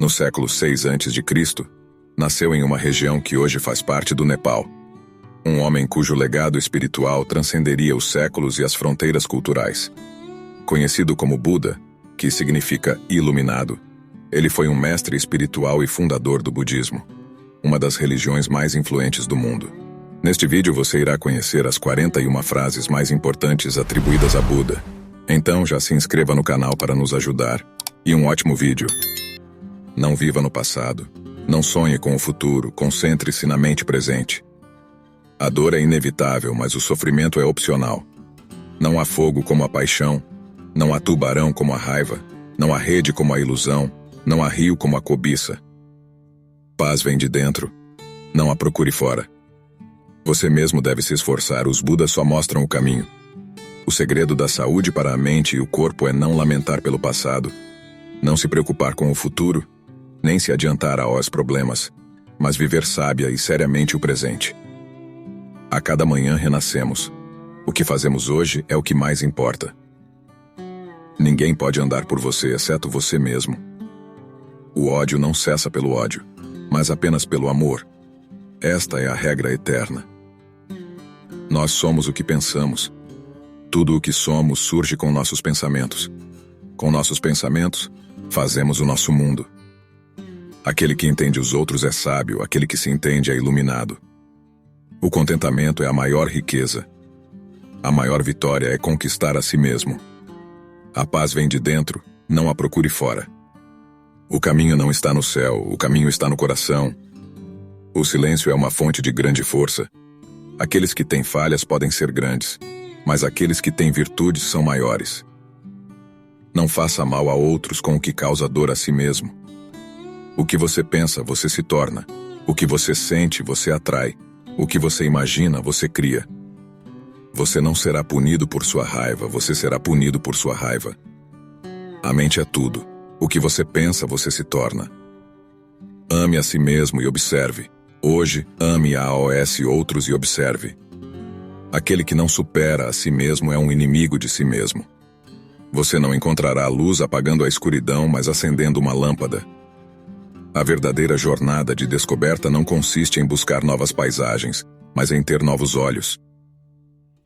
no século 6 a.C., nasceu em uma região que hoje faz parte do Nepal. Um homem cujo legado espiritual transcenderia os séculos e as fronteiras culturais. Conhecido como Buda, que significa iluminado, ele foi um mestre espiritual e fundador do budismo, uma das religiões mais influentes do mundo. Neste vídeo você irá conhecer as 41 frases mais importantes atribuídas a Buda. Então já se inscreva no canal para nos ajudar. E um ótimo vídeo. Não viva no passado. Não sonhe com o futuro. Concentre-se na mente presente. A dor é inevitável, mas o sofrimento é opcional. Não há fogo como a paixão. Não há tubarão como a raiva. Não há rede como a ilusão. Não há rio como a cobiça. Paz vem de dentro. Não a procure fora. Você mesmo deve se esforçar. Os Budas só mostram o caminho. O segredo da saúde para a mente e o corpo é não lamentar pelo passado, não se preocupar com o futuro, nem se adiantar aos problemas, mas viver sábia e seriamente o presente. A cada manhã renascemos. O que fazemos hoje é o que mais importa. Ninguém pode andar por você exceto você mesmo. O ódio não cessa pelo ódio, mas apenas pelo amor. Esta é a regra eterna. Nós somos o que pensamos. Tudo o que somos surge com nossos pensamentos. Com nossos pensamentos, fazemos o nosso mundo. Aquele que entende os outros é sábio, aquele que se entende é iluminado. O contentamento é a maior riqueza. A maior vitória é conquistar a si mesmo. A paz vem de dentro, não a procure fora. O caminho não está no céu, o caminho está no coração. O silêncio é uma fonte de grande força. Aqueles que têm falhas podem ser grandes, mas aqueles que têm virtudes são maiores. Não faça mal a outros com o que causa dor a si mesmo. O que você pensa, você se torna. O que você sente, você atrai. O que você imagina, você cria. Você não será punido por sua raiva, você será punido por sua raiva. A mente é tudo. O que você pensa, você se torna. Ame a si mesmo e observe. Hoje, ame a outros e observe. Aquele que não supera a si mesmo é um inimigo de si mesmo. Você não encontrará a luz apagando a escuridão, mas acendendo uma lâmpada. A verdadeira jornada de descoberta não consiste em buscar novas paisagens, mas em ter novos olhos.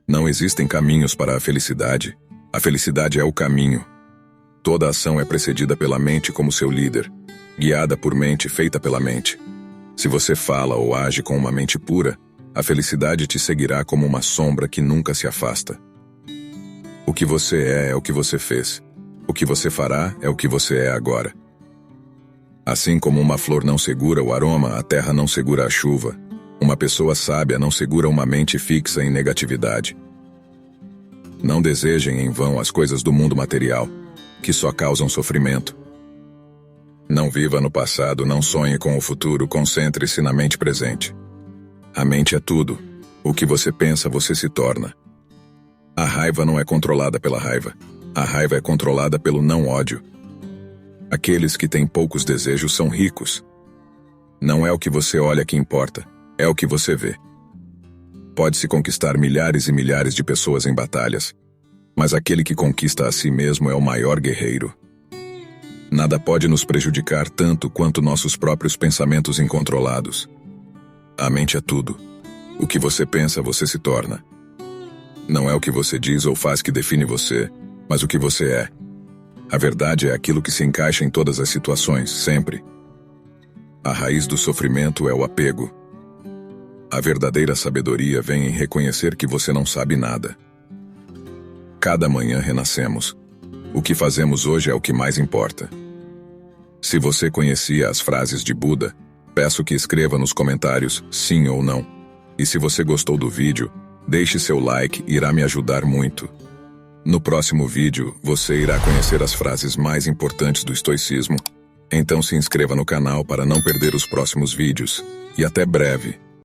Não existem caminhos para a felicidade. A felicidade é o caminho. Toda ação é precedida pela mente como seu líder, guiada por mente feita pela mente. Se você fala ou age com uma mente pura, a felicidade te seguirá como uma sombra que nunca se afasta. O que você é o que você fez. O que você fará é o que você é agora. Assim como uma flor não segura o aroma, a terra não segura a chuva. Uma pessoa sábia não segura uma mente fixa em negatividade. Não desejem em vão as coisas do mundo material, que só causam sofrimento. Não viva no passado, não sonhe com o futuro, concentre-se na mente presente. A mente é tudo. O que você pensa, você se torna. A raiva não é controlada pela raiva. A raiva é controlada pelo não ódio. Aqueles que têm poucos desejos são ricos. Não é o que você olha que importa, é o que você vê. Pode-se conquistar milhares e milhares de pessoas em batalhas, mas aquele que conquista a si mesmo é o maior guerreiro. Nada pode nos prejudicar tanto quanto nossos próprios pensamentos incontrolados. A mente é tudo. O que você pensa, você se torna. Não é o que você diz ou faz que define você, mas o que você é. A verdade é aquilo que se encaixa em todas as situações, sempre. A raiz do sofrimento é o apego. A verdadeira sabedoria vem em reconhecer que você não sabe nada. Cada manhã renascemos. O que fazemos hoje é o que mais importa. Se você conhecia as frases de Buda, peço que escreva nos comentários sim ou não. E se você gostou do vídeo, deixe seu like, irá me ajudar muito. No próximo vídeo, você irá conhecer as frases mais importantes do estoicismo. Então se inscreva no canal para não perder os próximos vídeos. E até breve.